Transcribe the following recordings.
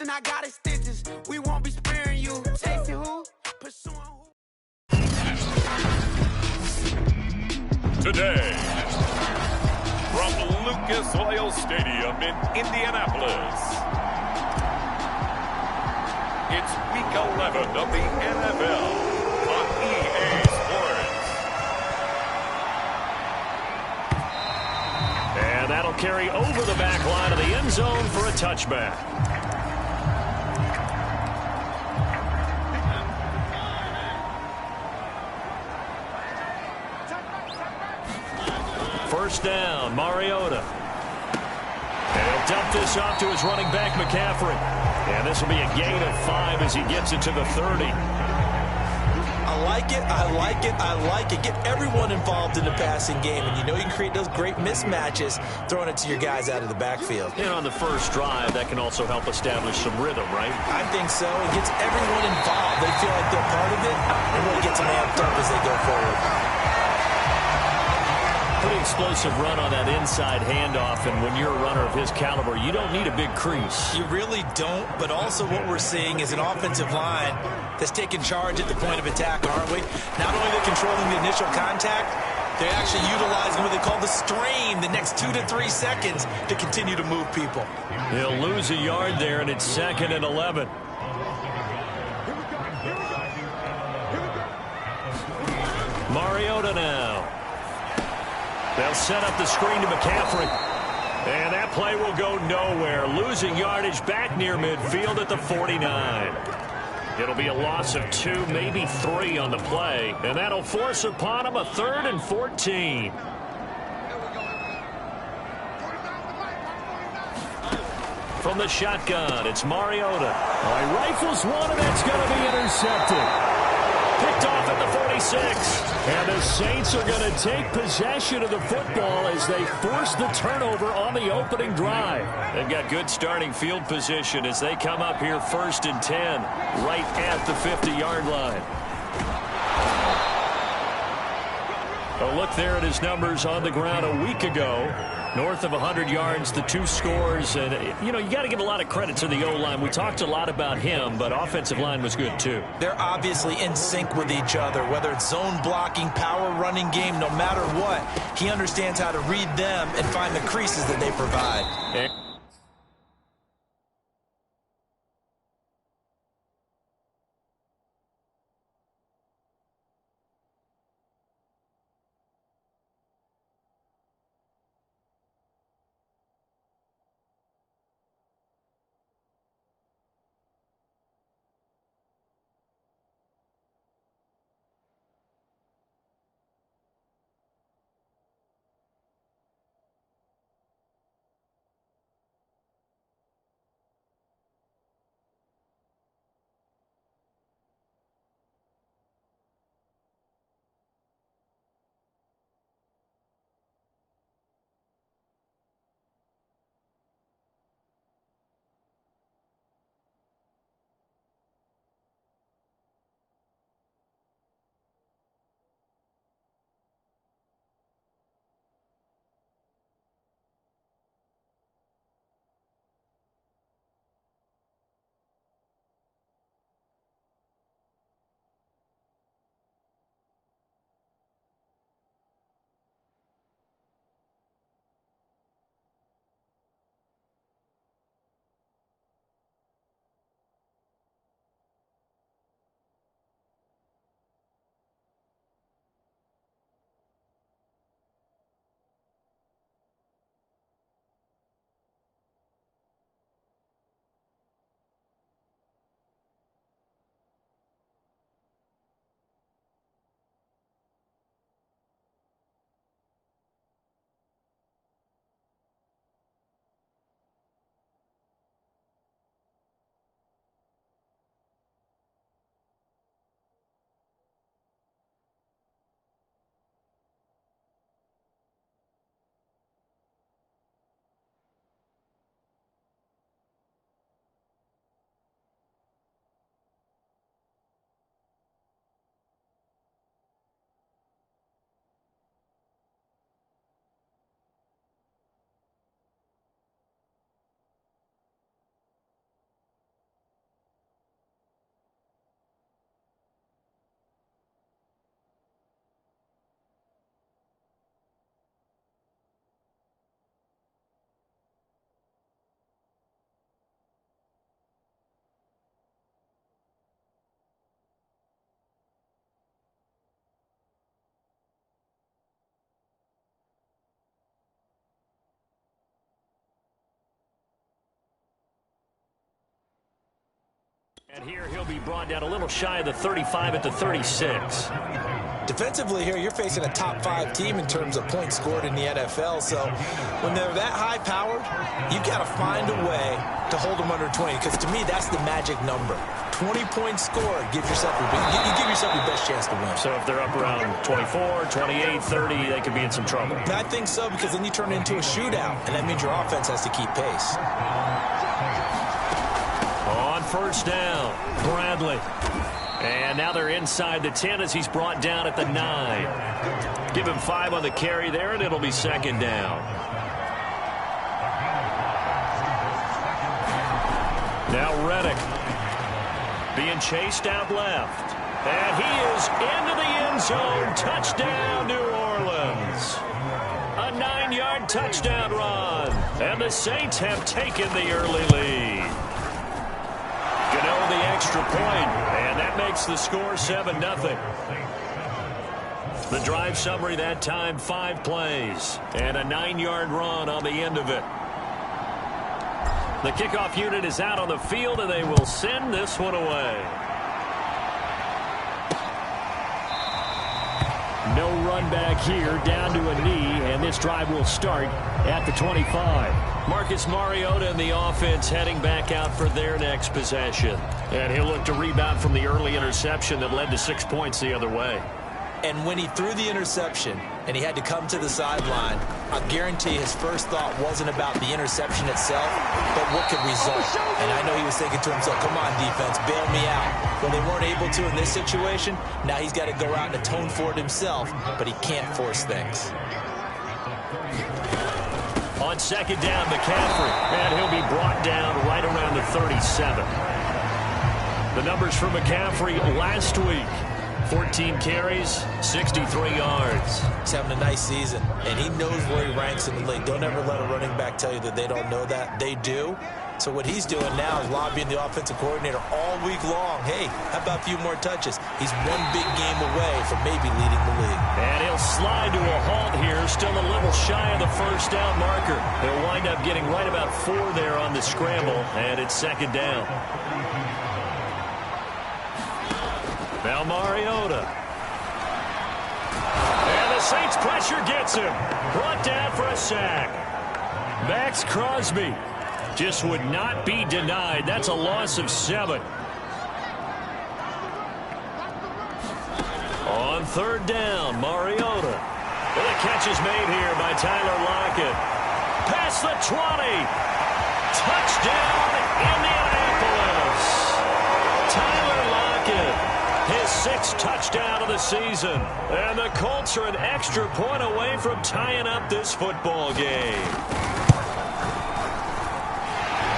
and I got it stitches. We won't be sparing you. Chasing who? Pursuing who? Today, from Lucas Oil Stadium in Indianapolis, it's Week 11 of the NFL on EA Sports. And that'll carry over the back line of the end zone for a touchback. First down, Mariota. And he'll dump this off to his running back, McCaffrey. And this will be a gain of 5 as he gets it to the 30. I like it, I like it, I like it. Get everyone involved in the passing game, and you know you can create those great mismatches throwing it to your guys out of the backfield. And on the first drive, that can also help establish some rhythm, right? I think so. It gets everyone involved. They feel like they're part of it, and really gets them amped up as they go forward. Pretty explosive run on that inside handoff, and when you're a runner of his caliber, you don't need a big crease. You really don't, but also what we're seeing is an offensive line that's taking charge at the point of attack, aren't we? Not only are they controlling the initial contact, they're actually utilizing what they call the strain the next 2 to 3 seconds to continue to move people. He'll lose a yard there, and it's 2nd and 11. Mariota now. They'll set up the screen to McCaffrey. And that play will go nowhere. Losing yardage back near midfield at the 49. It'll be a loss of 2, maybe 3 on the play. And that'll force upon him a 3rd and 14. From the shotgun, it's Mariota. He rifles one, and that's going to be intercepted. Picked off at the 46. And the Saints are going to take possession of the football as they force the turnover on the opening drive. They've got good starting field position as they come up here 1st and 10, right at the 50-yard line. A look there at his numbers on the ground a week ago. North of 100 yards, the 2 scores. And, you know, you got to give a lot of credit to the O-line. We talked a lot about him, but offensive line was good, too. They're obviously in sync with each other, whether it's zone blocking, power running game, no matter what. He understands how to read them and find the creases that they provide. And here he'll be brought down a little shy of the 35 at the 36. Defensively here, you're facing a top 5 team in terms of points scored in the NFL. So when they're that high-powered, you've got to find a way to hold them under 20. Because to me, that's the magic number. 20 points scored, you give yourself your best chance to win. So if they're up around 24, 28, 30, they could be in some trouble. And I think so, because then you turn it into a shootout, and that means your offense has to keep pace. On first down, Bradley. And now they're inside the 10 as he's brought down at the 9. Give him 5 on the carry there, and it'll be second down. Now Reddick being chased out left. And he is into the end zone. Touchdown, New Orleans. A 9-yard touchdown run. And the Saints have taken the early lead. Gano the extra point, and that makes the score 7-0. The drive summary that time, 5 plays, and a 9-yard run on the end of it. The kickoff unit is out on the field, and they will send this one away. No run back here, down to a knee, and this drive will start at the 25. Marcus Mariota and the offense heading back out for their next possession. And he'll look to rebound from the early interception that led to 6 points the other way. And when he threw the interception and he had to come to the sideline, I guarantee his first thought wasn't about the interception itself, but what could result. And I know he was thinking to himself, come on, defense, bail me out. When they weren't able to in this situation, now he's got to go out and atone for it himself, but he can't force things. On second down, McCaffrey, and he'll be brought down right around the 37. The numbers for McCaffrey last week: 14 carries, 63 yards. He's having a nice season, and he knows where he ranks in the league. Don't ever let a running back tell you that they don't know that. They do. So what he's doing now is lobbying the offensive coordinator all week long. Hey, how about a few more touches? He's one big game away from maybe leading the league. And he'll slide to a halt here, still a little shy of the first down marker. He'll wind up getting right about 4 there on the scramble, and it's second down. Now Mariota. And the Saints pressure gets him. Brought down for a sack. Max Crosby just would not be denied. That's a loss of 7. On third down, Mariota. And the catch is made here by Tyler Lockett. Past the 20. Touchdown, Indianapolis. Tyler Lockett, his 6th touchdown of the season. And the Colts are an extra point away from tying up this football game.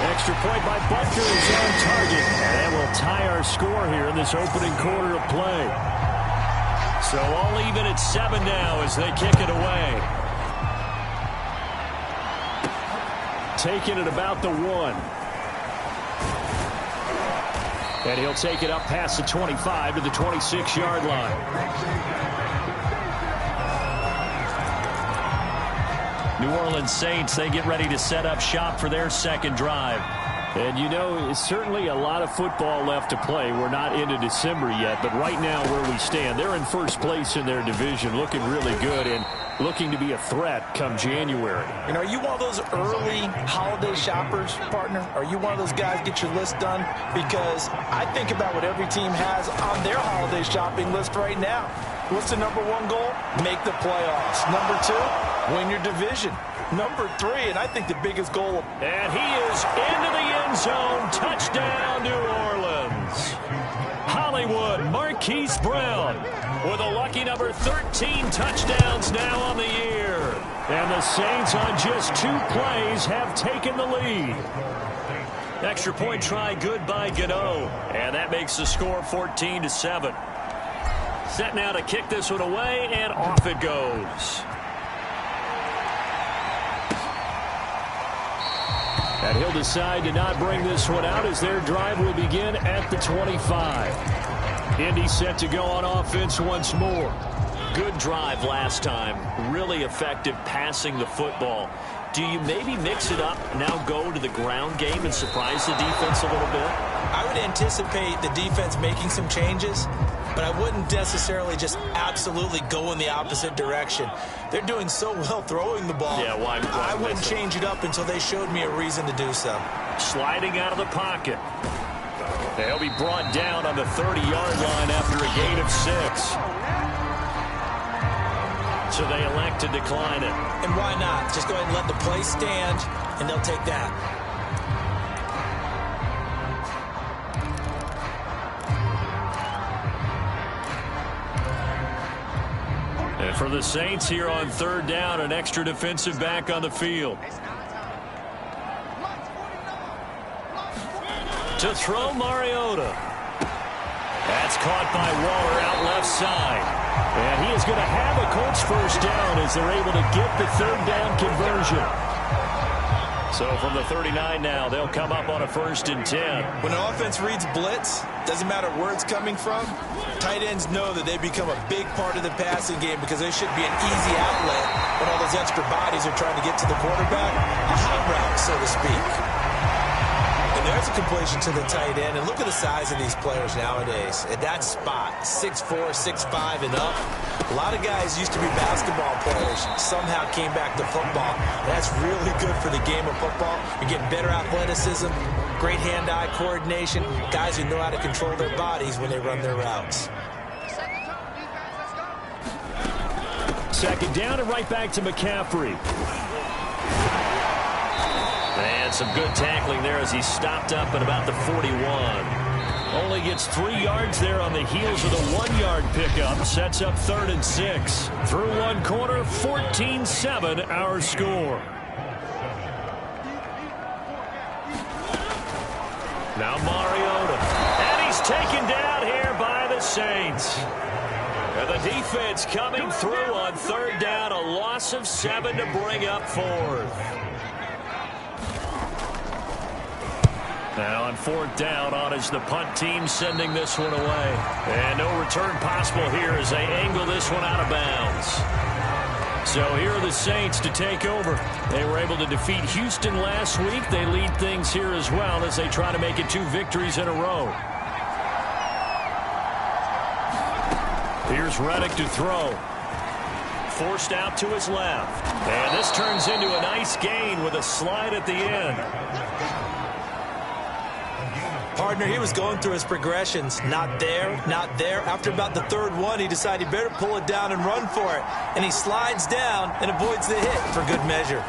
Extra point by Butker is on target. And we'll tie our score here in this opening quarter of play. So all even at 7 now as they kick it away. Taking it about the 1. And he'll take it up past the 25 to the 26-yard line. New Orleans Saints, they get ready to set up shop for their second drive. And, you know, it's certainly a lot of football left to play. We're not into December yet, but right now where we stand, they're in first place in their division, looking really good and looking to be a threat come January. And are you one of those early holiday shoppers, partner? Are you one of those guys get your list done? Because I think about what every team has on their holiday shopping list right now. What's the number 1 goal? Make the playoffs. Number 2, win your division. Number 3, and I think the biggest goal. And he is into the end zone. Touchdown, New Orleans. Hollywood, Marquise Brown with a lucky number 13 touchdowns now on the year. And the Saints on just 2 plays have taken the lead. Extra point try good by Gano. And that makes the score 14-7. Set now to kick this one away, and off it goes. And he'll decide to not bring this one out as their drive will begin at the 25. Indy set to go on offense once more. Good drive last time. Really effective passing the football. Do you maybe mix it up, now go to the ground game and surprise the defense a little bit? I would anticipate the defense making some changes, but I wouldn't necessarily just absolutely go in the opposite direction. They're doing so well throwing the ball. Yeah, why I wouldn't change it up until they showed me a reason to do so. Sliding out of the pocket. They'll be brought down on the 30-yard line after a gain of 6. So they elect to decline it. And why not? Just go ahead and let the play stand, and they'll take that. And for the Saints here on 3rd down, an extra defensive back on the field. To throw, Mariota. That's caught by Waller out left side. And he is going to have a Colts first down as they're able to get the 3rd down conversion. So from the 39 now, they'll come up on a 1st and 10. When an offense reads blitz, doesn't matter where it's coming from, tight ends know that they become a big part of the passing game because they should be an easy outlet when all those extra bodies are trying to get to the quarterback. A hot route, so to speak. And there's a completion to the tight end. And look at the size of these players nowadays. At that spot, 6'4", 6'5", and up. A lot of guys used to be basketball players, somehow came back to football. That's really good for the game of football. You're getting better athleticism, great hand-eye coordination, guys who know how to control their bodies when they run their routes. 2nd down and right back to McCaffrey. And some good tackling there as he stopped up at about the 41. Only gets 3 yards there on the heels of the 1-yard pickup. Sets up 3rd and 6. Through one quarter, 14-7 our score. Now Mariota. And he's taken down here by the Saints. And the defense coming through on 3rd down. A loss of 7 to bring up 4th. Now on 4th down, on is the punt team sending this one away. And no return possible here as they angle this one out of bounds. So here are the Saints to take over. They were able to defeat Houston last week. They lead things here as well as they try to make it 2 victories in a row. Here's Reddick to throw. Forced out to his left. And this turns into a nice gain with a slide at the end. Partner, he was going through his progressions. Not there, not there. After about the 3rd one, he decided he better pull it down and run for it. And he slides down and avoids the hit for good measure.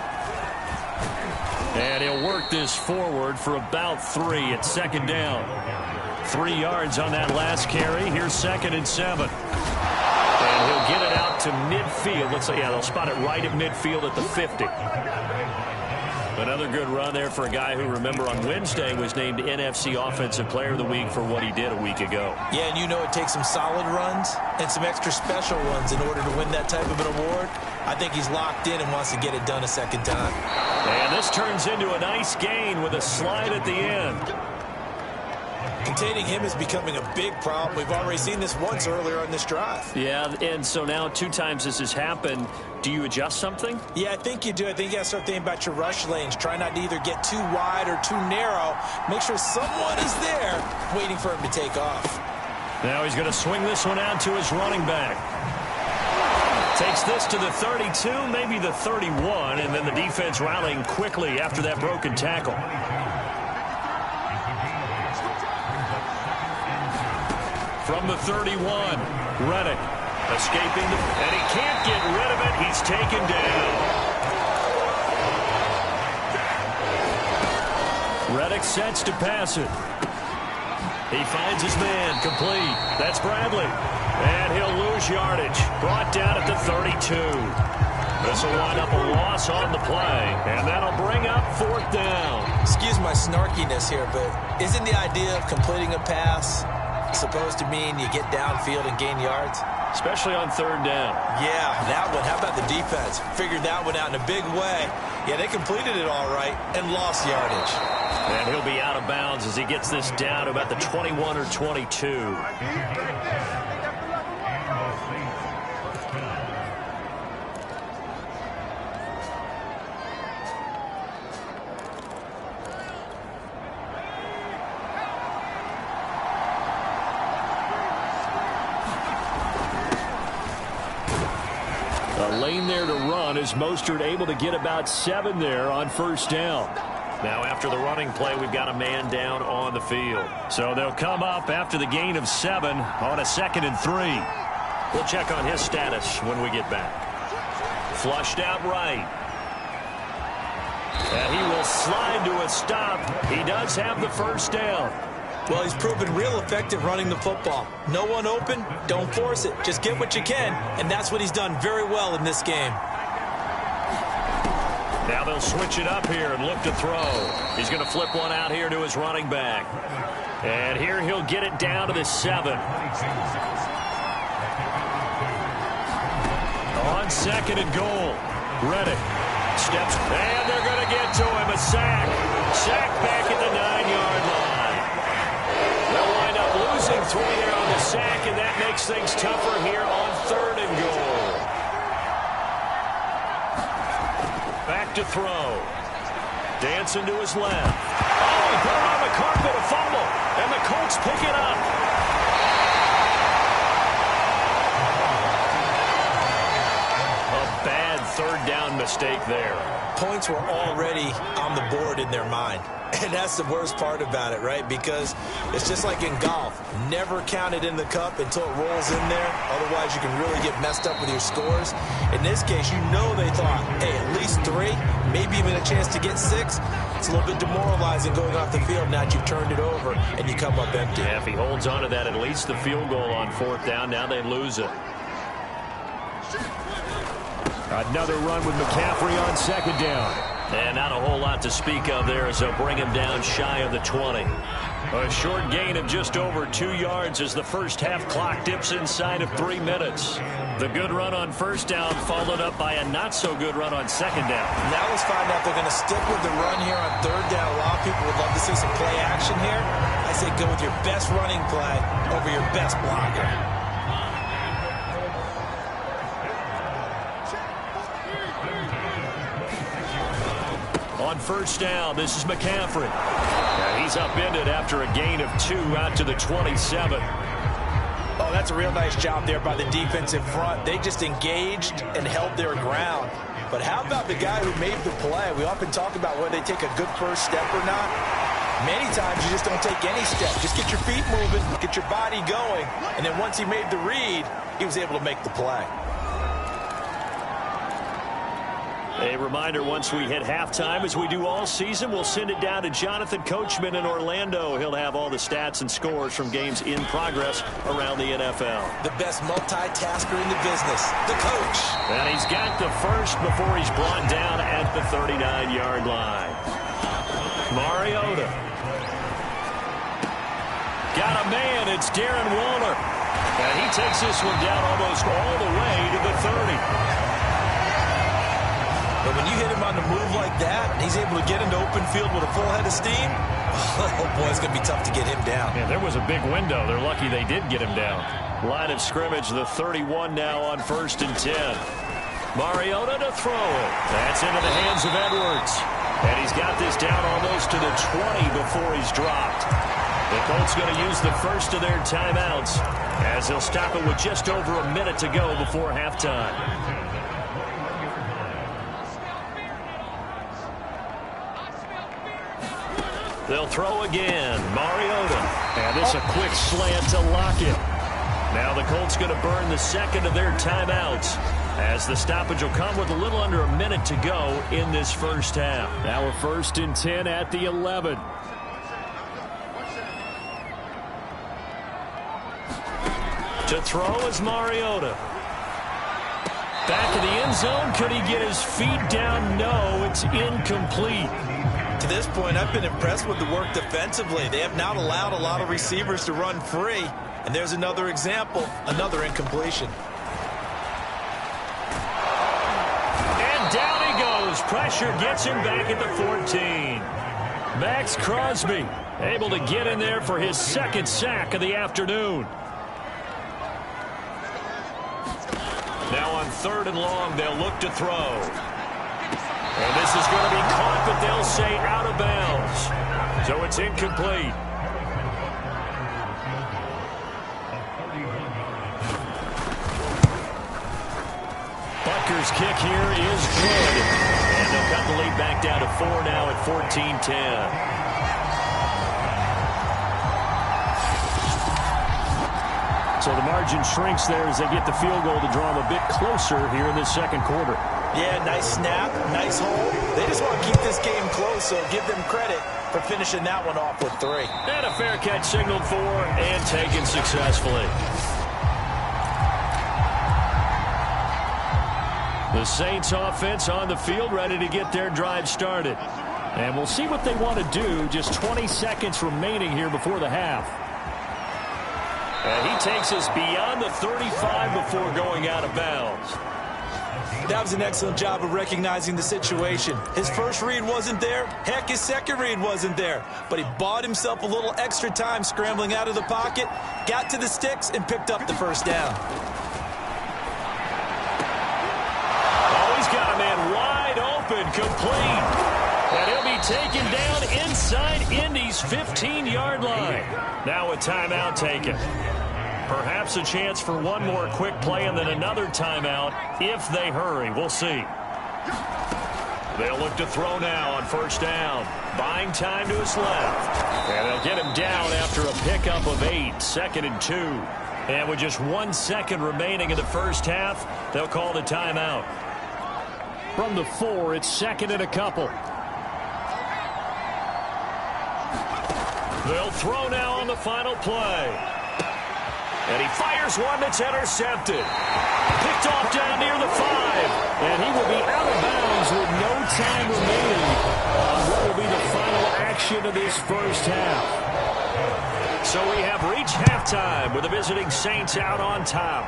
And he'll work this forward for about 3 at 2nd down. 3 yards on that last carry. Here's 2nd and 7. And he'll get it out to midfield. Looks like, yeah, they'll spot it right at midfield at the 50. Another good run there for a guy who, remember, on Wednesday was named NFC Offensive Player of the Week for what he did a week ago. Yeah, and you know it takes some solid runs and some extra special ones in order to win that type of an award. I think he's locked in and wants to get it done a 2nd time. And this turns into a nice gain with a slide at the end. Containing him is becoming a big problem. We've already seen this once earlier on this drive. Yeah, and so now 2 times this has happened. Do you adjust something? Yeah, I think you do. I think you got to start thinking about your rush lanes. Try not to either get too wide or too narrow. Make sure someone is there waiting for him to take off. Now he's going to swing this one out to his running back. Takes this to the 32, maybe the 31, and then the defense rallying quickly after that broken tackle. From the 31, Reddick escaping, and he can't get rid of it. He's taken down. Reddick sets to pass it. He finds his man, complete. That's Bradley. And he'll lose yardage. Brought down at the 32. This will wind up a loss on the play, and that'll bring up 4th down. Excuse my snarkiness here, but isn't the idea of completing a pass supposed to mean you get downfield and gain yards? Especially on 3rd down. Yeah, that one. How about the defense? Figured that one out in a big way. Yeah, they completed it all right and lost yardage. And he'll be out of bounds as he gets this down to about the 21 or 22. lane there to run as Mostert able to get about 7 there on first down. Now after the running play, we've got a man down on the field. So they'll come up after the gain of 7 on a 2nd and 3. We'll check on his status when we get back. Flushed out right. And he will slide to a stop. He does have the first down. Well, he's proven real effective running the football. No one open, don't force it. Just get what you can, and that's what he's done very well in this game. Now they'll switch it up here and look to throw. He's going to flip one out here to his running back. And here he'll get it down to the 7. On 2nd and goal. Reddick steps, and they're going to get to him. A sack. Sack back at the 9-yard line. They'll wind up losing 3 there on the sack, and that makes things tougher here on 3rd and goal. Back to throw. Dancing to his left. Oh, he put it on the carpet, a fumble, and the Colts pick it up. A bad 3rd down mistake there. Points were already on the board in their mind. And that's the worst part about it, right? Because it's just like in golf. Never count it in the cup until it rolls in there. Otherwise, you can really get messed up with your scores. In this case, you know they thought, hey, at least 3, maybe even a chance to get 6. It's a little bit demoralizing going off the field now that you've turned it over and you come up empty. Yeah, if he holds on to that, at least the field goal on 4th down. Now they lose it. Another run with McCaffrey on 2nd down. And not a whole lot to speak of there as they'll bring him down shy of the 20. A short gain of just over 2 yards as the first half clock dips inside of 3 minutes. The good run on 1st down followed up by a not-so-good run on 2nd down. Now let's find out if they're going to stick with the run here on 3rd down. A lot of people would love to see some play action here. I say go with your best running play over your best blocker. On 1st down, this is McCaffrey. And he's upended after a gain of 2 out to the 27. Oh, that's a real nice job there by the defensive front. They just engaged and held their ground. But how about the guy who made the play? We often talk about whether they take a good first step or not. Many times you just don't take any step. Just get your feet moving, get your body going, and then once he made the read, he was able to make the play. A reminder, once we hit halftime, as we do all season, we'll send it down to Jonathan Coachman in Orlando. He'll have all the stats and scores from games in progress around the NFL. The best multitasker in the business, the coach. And he's got the first before he's brought down at the 39-yard line. Mariota. Got a man, it's Darren Waller. And he takes this one down almost all the way to the 30. But when you hit him on the move like that, and he's able to get into open field with a full head of steam, oh boy, it's going to be tough to get him down. Yeah, there was a big window. They're lucky they did get him down. Line of scrimmage, the 31 now on 1st and 10. Mariota to throw it. That's into the hands of Edwards. And he's got this down almost to the 20 before he's dropped. The Colts going to use the first of their timeouts as they'll stop it with just over a minute to go before halftime. They'll throw again. Mariota. And this a quick slant to Lockett. Now the Colts going to burn the second of their timeouts as the stoppage will come with a little under a minute to go in this first half. Now we're 1st and 10 at the 11. To throw is Mariota. Back in the end zone. Could he get his feet down? No, it's incomplete. To this point, I've been impressed with the work defensively. They have not allowed a lot of receivers to run free. And there's another example, another incompletion. And down he goes. Pressure gets him back at the 14. Max Crosby able to get in there for his 2nd sack of the afternoon. Now on 3rd and long, they'll look to throw. And this is going to be caught, but they'll say out of bounds. So it's incomplete. Butker Raiders' kick here is good. And they'll cut the lead back down to 4 now at 14-10. So the margin shrinks there as they get the field goal to draw them a bit closer here in this second quarter. Yeah, nice snap, nice hold. They just want to keep this game close, so give them credit for finishing that one off with 3. And a fair catch signaled for and taken successfully. The Saints offense on the field ready to get their drive started. And we'll see what they want to do. Just 20 seconds remaining here before the half. And he takes us beyond the 35 before going out of bounds. That was an excellent job of recognizing the situation. His first read wasn't there. Heck, his second read wasn't there. But he bought himself a little extra time scrambling out of the pocket, got to the sticks, and picked up the first down. Oh, he's got a man wide open, complete. And he'll be taken down inside Indy's 15-yard line. Now a timeout taken. Perhaps a chance for one more quick play and then another timeout if they hurry. We'll see. They'll look to throw now on first down. Buying time to his left. And they'll get him down after a pickup of 8. 2nd and 2. And with just 1 second remaining in the first half, they'll call the timeout. From the 4, it's 2nd and a couple. They'll throw now on the final play. And he fires one that's intercepted. Picked off down near the 5. And he will be out of bounds with no time remaining on what will be the final action of this first half. So we have reached halftime with the visiting Saints out on top.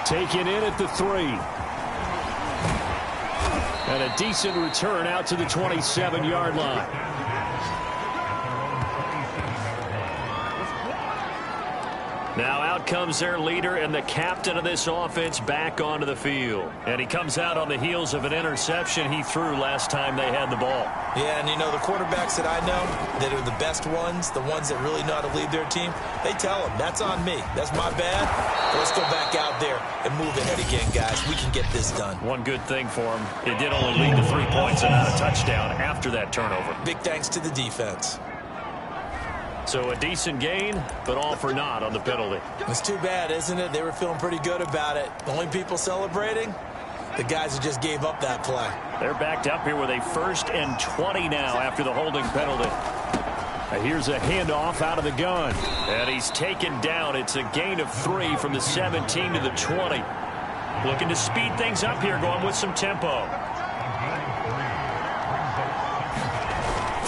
Taken in at the 3. And a decent return out to the 27-yard line. Now out comes their leader and the captain of this offense back onto the field. And he comes out on the heels of an interception he threw last time they had the ball. Yeah, and you know, the quarterbacks that I know that are the best ones, the ones that really know how to lead their team, they tell them, that's on me. That's my bad. Let's go back out there and move ahead again, guys. We can get this done. One good thing for him, it did only lead to 3 points and not a touchdown after that turnover. Big thanks to the defense. So a decent gain, but all for naught on the penalty. It's too bad, isn't it? They were feeling pretty good about it. The only people celebrating, the guys who just gave up that play. They're backed up here with a 1st and 20 now after the holding penalty. Here's a handoff out of the gun. And he's taken down. It's a gain of 3 from the 17 to the 20. Looking to speed things up here, going with some tempo.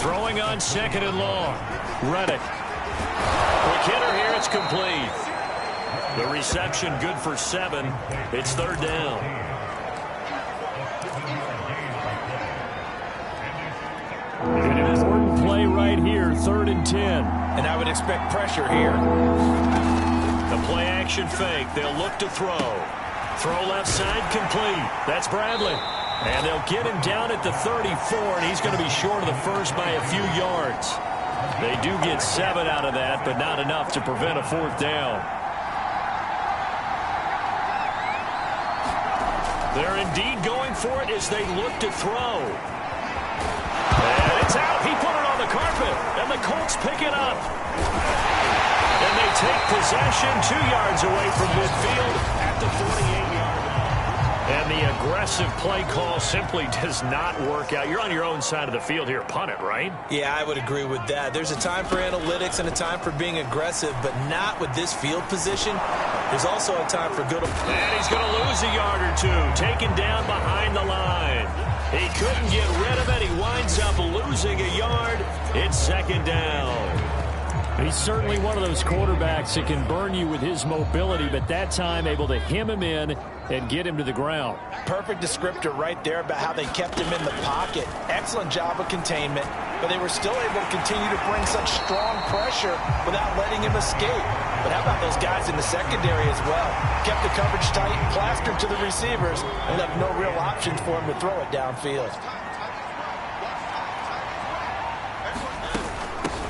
Throwing on 2nd and long. Reddick. Quick hitter here, it's complete. The reception good for 7. It's 3rd down. An important play right here, 3rd and 10. And I would expect pressure here. The play action fake. They'll look to throw. Throw left side complete. That's Bradley. And they'll get him down at the 34, and he's going to be short of the first by a few yards. They do get 7 out of that, but not enough to prevent a 4th down. They're indeed going for it as they look to throw. And it's out. He put it on the carpet, and the Colts pick it up. And they take possession 2 yards away from midfield at the 48-yard line. And the aggressive play call simply does not work out. You're on your own side of the field here. Punt it, right? Yeah, I would agree with that. There's a time for analytics and a time for being aggressive, but not with this field position. There's also a time for good. And he's going to lose a yard or 2. Taken down behind the line. He couldn't get rid of it. He winds up losing a yard. It's 2nd down. He's certainly one of those quarterbacks that can burn you with his mobility, but that time able to hem him in and get him to the ground. Perfect descriptor right there about how they kept him in the pocket. Excellent job of containment, but they were still able to continue to bring such strong pressure without letting him escape. But how about those guys in the secondary as well? Kept the coverage tight, plastered to the receivers, and left no real options for him to throw it downfield.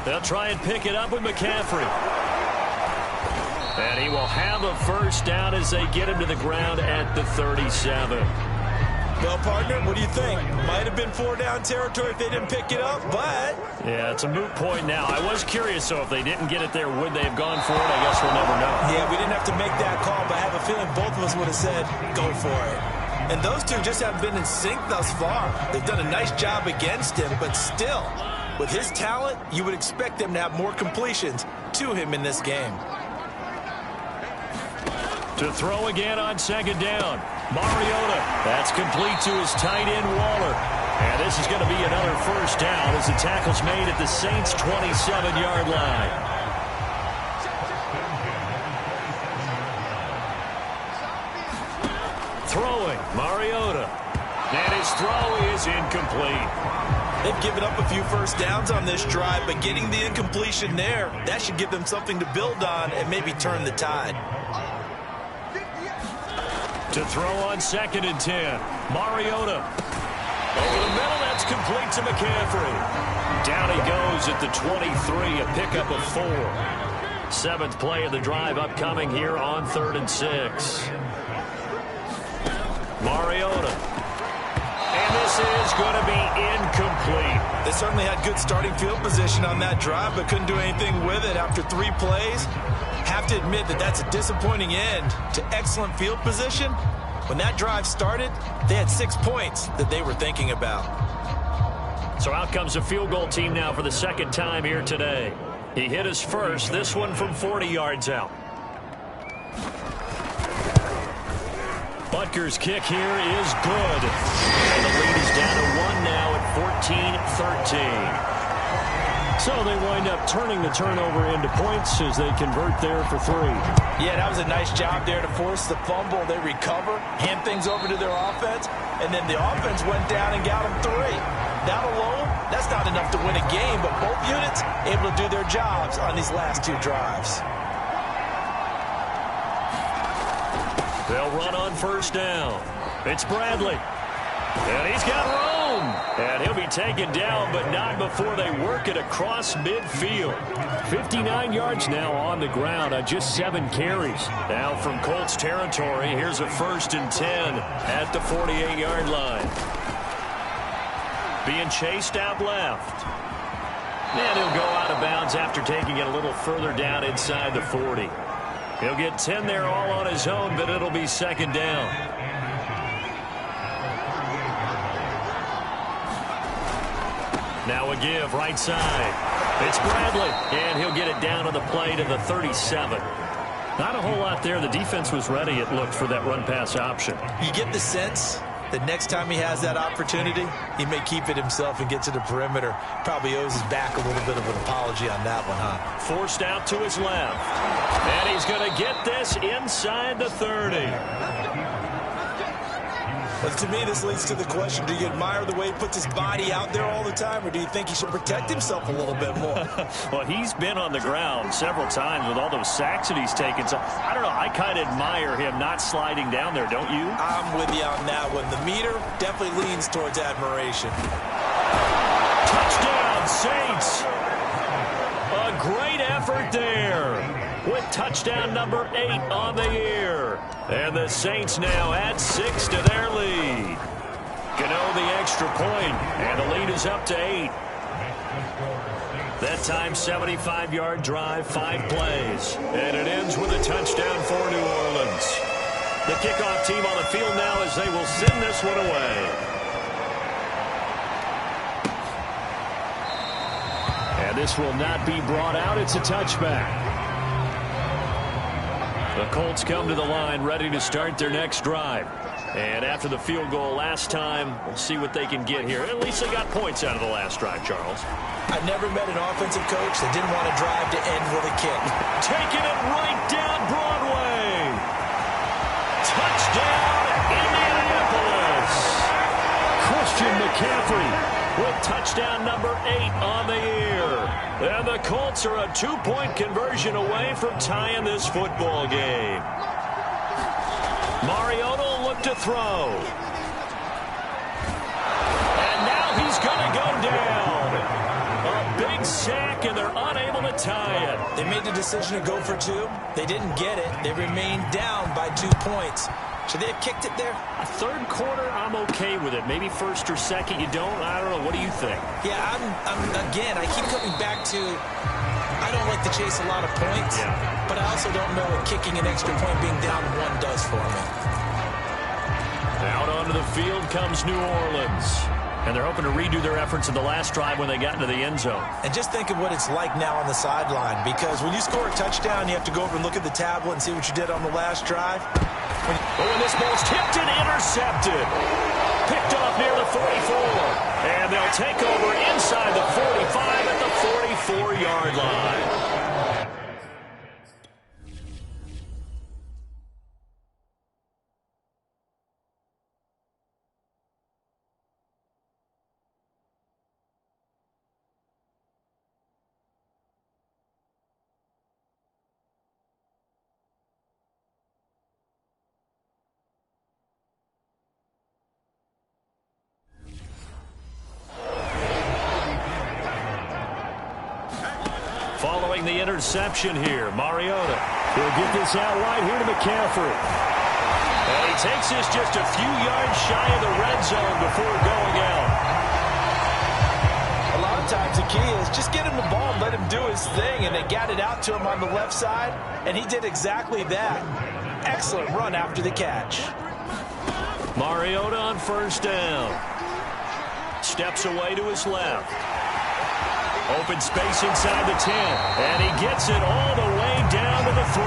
They'll try and pick it up with McCaffrey. And he will have a first down as they get him to the ground at the 37. Well, partner, what do you think? Might have been 4-down territory if they didn't pick it up, but... Yeah, it's a moot point now. I was curious, so if they didn't get it there, would they have gone for it? I guess we'll never know. Yeah, we didn't have to make that call, but I have a feeling both of us would have said, go for it. And those two just haven't been in sync thus far. They've done a nice job against him, but still, with his talent, you would expect them to have more completions to him in this game. To throw again on second down. Mariota. That's complete to his tight end, Waller. And this is going to be another first down as the tackle's made at the Saints' 27-yard line. Throwing, Mariota. And his throw is incomplete. They've given up a few first downs on this drive, but getting the incompletion there, that should give them something to build on and maybe turn the tide. To throw on second and 10. Mariota. Over the middle, that's complete to McCaffrey. Down he goes at the 23, a pickup of 4. 7th play of the drive upcoming here on 3rd and 6. Mariota. And this is going to be incomplete. They certainly had good starting field position on that drive, but couldn't do anything with it after 3 plays. Have to admit that that's a disappointing end to excellent field position. When that drive started, they had 6 points that they were thinking about. So out comes a field goal team now for the second time here today. He hit his first, this one from 40 yards out. Butker's kick here is good. And the lead is down to 1 now at 14-13. So they wind up turning the turnover into points as they convert there for 3. Yeah, that was a nice job there to force the fumble. They recover, hand things over to their offense, and then the offense went down and got them 3. That alone, that's not enough to win a game, but both units able to do their jobs on these last 2 drives. They'll run on first down. It's Bradley. And he's got room. And he'll be taken down, but not before they work it across midfield. 59 yards now on the ground on just 7 carries. Now from Colts territory, here's a 1st and 10 at the 48-yard line. Being chased out left. And he'll go out of bounds after taking it a little further down inside the 40. He'll get 10 there all on his own, but it'll be 2nd down. Now a give right side. It's Bradley, and he'll get it down on the play to the 37. Not a whole lot there. The defense was ready, it looked, for that run-pass option. You get the sense that next time he has that opportunity, he may keep it himself and get to the perimeter. Probably owes his back a little bit of an apology on that one, huh? Forced out to his left. And he's going to get this inside the 30. But to me, this leads to the question, do you admire the way he puts his body out there all the time, or do you think he should protect himself a little bit more? Well, he's been on the ground several times with all those sacks that he's taken. So, I don't know, I kind of admire him not sliding down there, don't you? I'm with you on that one. The meter definitely leans towards admiration. Touchdown, Saints! A great effort there with touchdown number 8 on the year. And the Saints now add 6 to their lead. Gano the extra point, and the lead is up to 8. That time, 75-yard drive, 5 plays. And it ends with a touchdown for New Orleans. The kickoff team on the field now as they will send this one away. And this will not be brought out. It's a touchback. The Colts come to the line ready to start their next drive. And after the field goal last time, we'll see what they can get here. At least they got points out of the last drive, Charles. I've never met an offensive coach that didn't want to drive to end with a kick. Taking it right down Broadway. Touchdown, Indianapolis. Christian McCaffrey with touchdown number 8 on the year. And the Colts are a 2-point conversion away from tying this football game. Mariota will look to throw. And now he's going to go down. A big big sack, and they're unable to tie it. They made the decision to go for two. They didn't get it. They remained down by 2 points. Should they have kicked it there? A third quarter, I'm okay with it. Maybe first or second, you don't. I don't know. What do you think? Yeah, again, I keep coming back to I don't like to chase a lot of points, but I also don't know what kicking an extra point being down 1 does for me. Out onto the field comes New Orleans. And they're hoping to redo their efforts in the last drive when they got into the end zone. And just think of what it's like now on the sideline, because when you score a touchdown, you have to go over and look at the tablet and see what you did on the llast drive. When this ball's tipped and intercepted. Picked off near the 44. And they'll take over inside the 45 at the 44-yard line. Following the interception here, Mariota. He'll get this out right here to McCaffrey. And he takes this just a few yards shy of the red zone before going out. A lot of times the key is just get him the ball and let him do his thing, and they got it out to him on the left side, and he did exactly that. Excellent run after the catch. Mariota on first down. Steps away to his left. Open space inside the 10. And he gets it all the way down to the 3.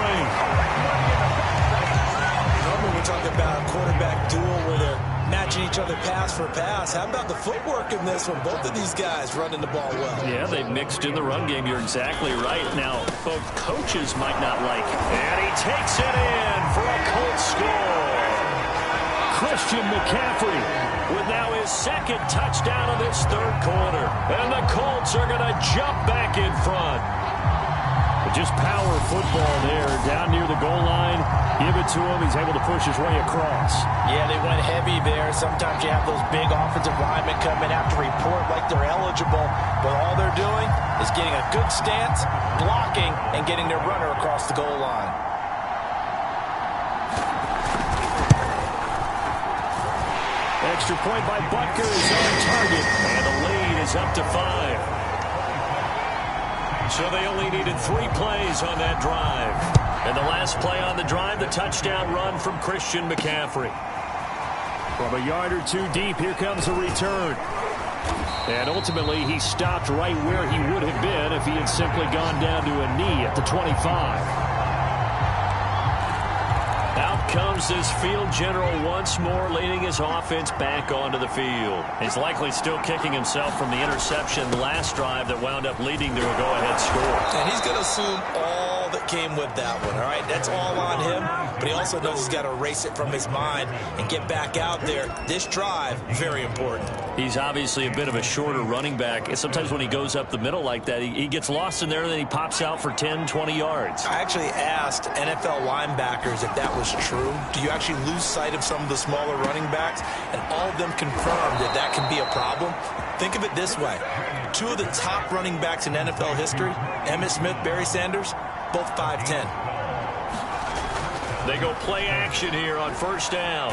Normally we're talking about a quarterback duel where they're matching each other pass for pass. How about the footwork in this one? Both of these guys running the ball well. Yeah, they've mixed in the run game. You're exactly right. Now, both coaches might not like it. And he takes it in for a Colts score. Christian McCaffrey with now his second touchdown of this third quarter. And the Colts are going to jump back in front. But just power football there down near the goal line. Give it to him. He's able to push his way across. Yeah, they went heavy there. Sometimes you have those big offensive linemen come in, have to report like they're eligible. But all they're doing is getting a good stance, blocking, and getting their runner across the goal line. Extra point by Butker is on target, and the lead is up to 5. So they only needed 3 plays on that drive. And the last play on the drive, the touchdown run from Christian McCaffrey. From a yard or 2 deep, here comes a return. And ultimately, he stopped right where he would have been if he had simply gone down to a knee at the 25. Out comes this field general once more, leading his offense back onto the field. He's likely still kicking himself from the interception last drive that wound up leading to a go-ahead score. And he's going to assume all that came with that one, all right? That's all on him, but he also knows he's got to erase it from his mind and get back out there. This drive, very important. He's obviously a bit of a shorter running back. And sometimes when he goes up the middle like that, he gets lost in there, and then he pops out for 10, 20 yards. I actually asked NFL linebackers if that was true. Do you actually lose sight of some of the smaller running backs? And all of them confirmed that that can be a problem. Think of it this way. 2 of the top running backs in NFL history, Emmitt Smith, Barry Sanders, both 5'10". They go play action here on first down.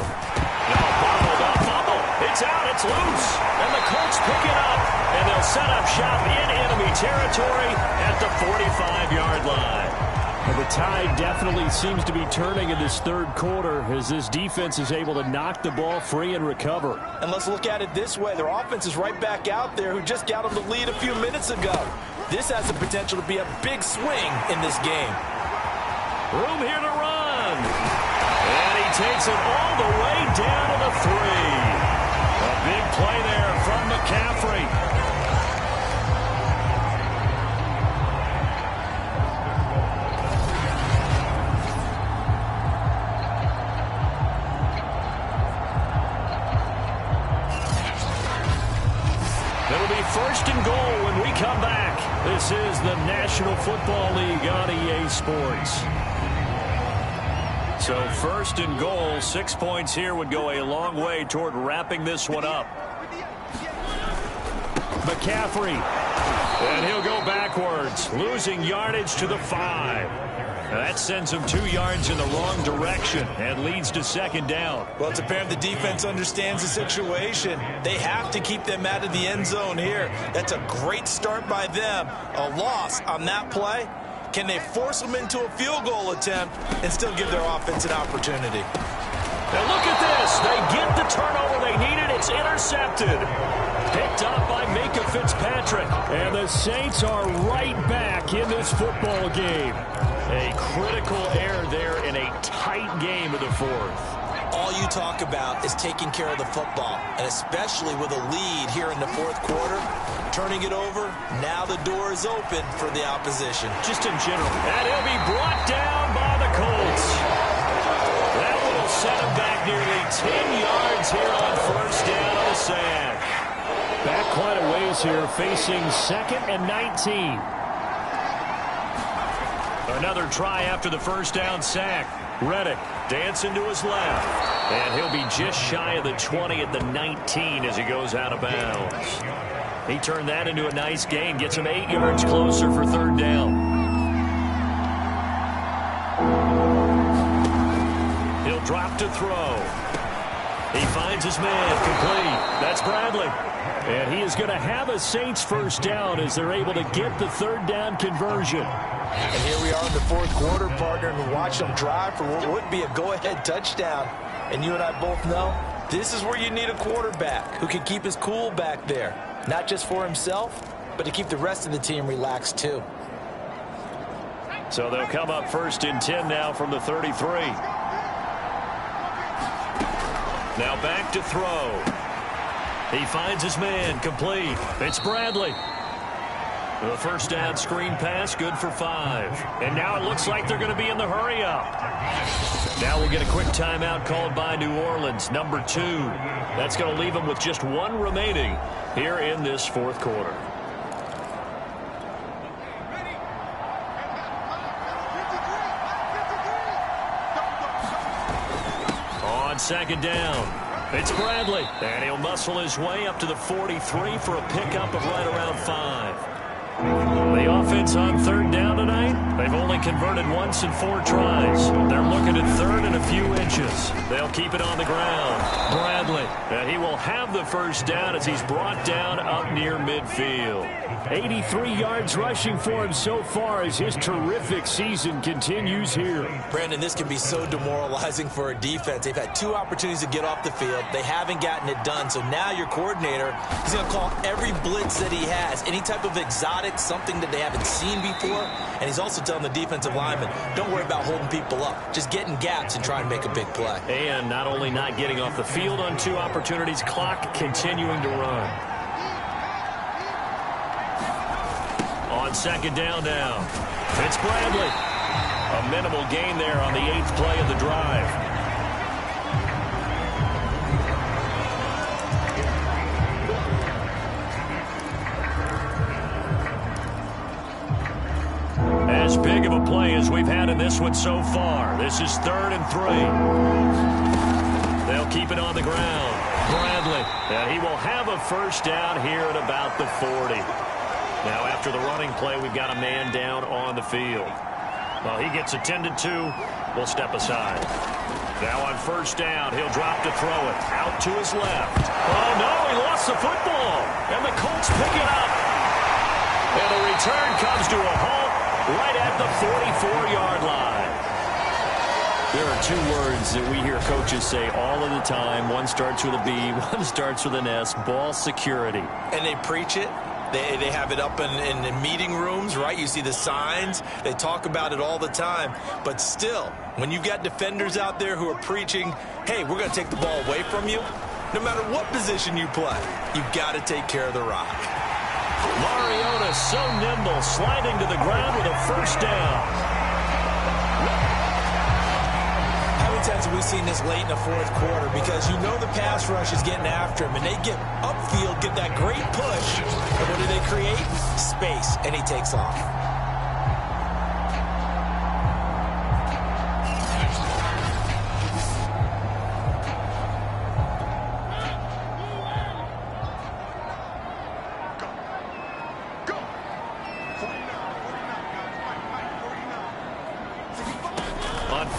Fumble. It's out. It's loose. And the Colts pick it up. And they'll set up shop in enemy territory at the 45-yard line. And the tide definitely seems to be turning in this third quarter as this defense is able to knock the ball free and recover. And let's look at it this way. Their offense is right back out there who just got them the lead a few minutes ago. This has the potential to be a big swing in this game. Room here to run. And he takes it all the way down to the 3. A big play there from McCaffrey. It'll be first and goal when we come back. This is the National Football League on EA Sports. So first and goal, 6 points here would go a long way toward wrapping this one up. McCaffrey And he'll go backwards, losing yardage to the 5. That sends him 2 yards in the wrong direction and leads to second down. Well, it's apparent the defense understands the situation. They have to keep them out of the end zone here. That's a great start by them. A loss on that play. Can they force them into a field goal attempt and still give their offense an opportunity? And look at this. They get the turnover they needed. It's intercepted. Picked up by Micah Fitzpatrick. And the Saints are right back in this football game. A critical error there in a tight game of the 4th. All you talk about is taking care of the football, and especially with a lead here in the 4th quarter, turning it over, now the door is open for the opposition. Just in general. And he'll be brought down by the Colts. That will set him back nearly 10 yards here on first down on the sack. Back quite a ways here, facing 2nd and 19. Another try after the first down sack. Reddick dancing to his left. And he'll be just shy of the 20 at the 19 as he goes out of bounds. He turned that into a nice gain. Gets him 8 yards closer for third down. He'll drop to throw. He finds his man complete. That's Bradley. And he is going to have a Saints first down as they're able to get the third down conversion. And here we are in the 4th quarter, partner, and watch them drive for what would be a go-ahead touchdown. And you and I both know this is where you need a quarterback who can keep his cool back there. Not just for himself, but to keep the rest of the team relaxed too. So they'll come up 1st and 10 now from the 33. Now back to throw. He finds his man complete. It's Bradley. The first down screen pass, good for 5. And now it looks like they're going to be in the hurry up. Now we'll get a quick timeout called by New Orleans, number 2. That's going to leave them with just 1 remaining here in this 4th quarter. On second down, it's Bradley. And he'll muscle his way up to the 43 for a pickup of right around 5. The offense on third down tonight, they've only converted once in 4 tries. They're looking at third and a few inches. They'll keep it on the ground. Bradley, and he will have the first down as he's brought down up near midfield. 83 yards rushing for him so far as his terrific season continues here. Brandon, this can be so demoralizing for a defense. They've had 2 opportunities to get off the field. They haven't gotten it done. So now your coordinator is going to call every blitz that he has, any type of exotic, something that they haven't seen before. And he's also telling the defensive lineman, don't worry about holding people up. Just get in gaps and try and make a big play. And not only not getting off the field on 2 opportunities, clock continuing to run. On second down now, it's Bradley. A minimal gain there on the 8th play of the drive. As big of a play as we've had in this one so far. This is 3rd and 3. They'll keep it on the ground. Bradley, and he will have a first down here at about the 40. Now, after the running play, we've got a man down on the field. Well, he gets attended to. We'll step aside. Now on first down, he'll drop to throw it. Out to his left. Oh, no, he lost the football. And the Colts pick it up. And the return comes to a halt right at the 44-yard line. There are 2 words that we hear coaches say all of the time. One starts with a B, one starts with an S. Ball security. And they preach it. They have it up in the meeting rooms, right? You see the signs. They talk about it all the time. But still, when you've got defenders out there who are preaching, hey, we're going to take the ball away from you, no matter what position you play, you've got to take care of the rock. Mariota so nimble, sliding to the ground with a first down. How many times have we seen this late in the 4th quarter? Because you know the pass rush is getting after him, and they get upfield, get that great push, and what do they create? Space, and he takes off.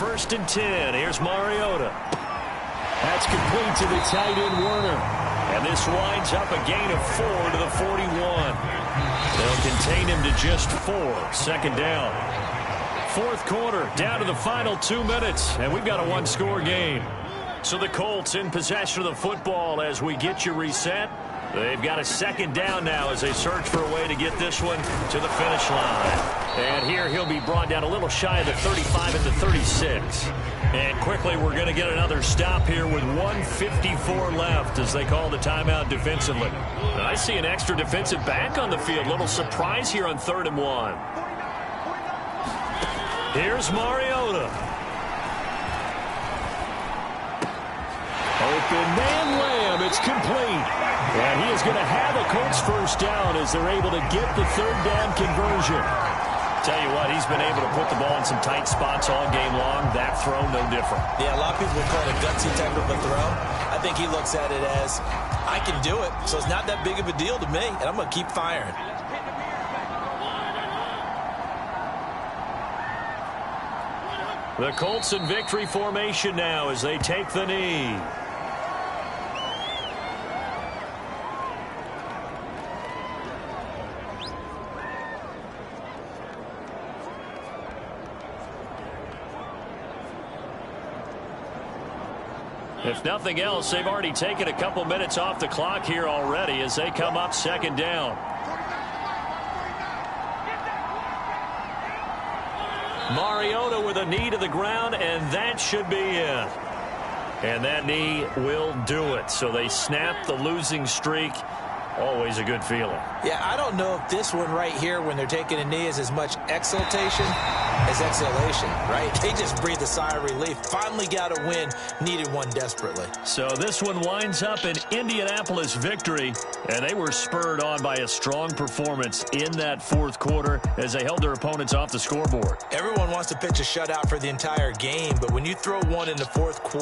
1st and 10. Here's Mariota. That's complete to the tight end, Werner. And this winds up a gain of 4 to the 41. They'll contain him to just 4. 2nd down. 4th quarter, down to the final 2 minutes, and we've got a one-score game. So the Colts in possession of the football as we get you reset. They've got a 2nd down now as they search for a way to get this one to the finish line. And here he'll be brought down a little shy of the 35 at the 36. And quickly we're going to get another stop here with 1:54 left as they call the timeout defensively. And I see an extra defensive back on the field. Little surprise here on 3rd and 1. Here's Mariota. Open man Lamb. It's complete. And he is going to have a Colts 1st down as they're able to get the 3rd down conversion. Tell you what, he's been able to put the ball in some tight spots all game long. That throw, no different. Yeah, a lot of people would call it a gutsy type of a throw. I think he looks at it as, I can do it, so it's not that big of a deal to me, and I'm going to keep firing. The Colts in victory formation now as they take the knee. If nothing else, they've already taken a couple minutes off the clock here already as they come up 2nd down. Mariota with a knee to the ground, and that should be it. And that knee will do it. So they snap the losing streak. Always a good feeling. Yeah, I don't know if this one right here, when they're taking a knee, is as much exultation as exhalation, right? They just breathed a sigh of relief. Finally got a win. Needed one desperately. So this one winds up an Indianapolis victory, and they were spurred on by a strong performance in that 4th quarter as they held their opponents off the scoreboard. Everyone wants to pitch a shutout for the entire game, but when you throw one in the 4th quarter,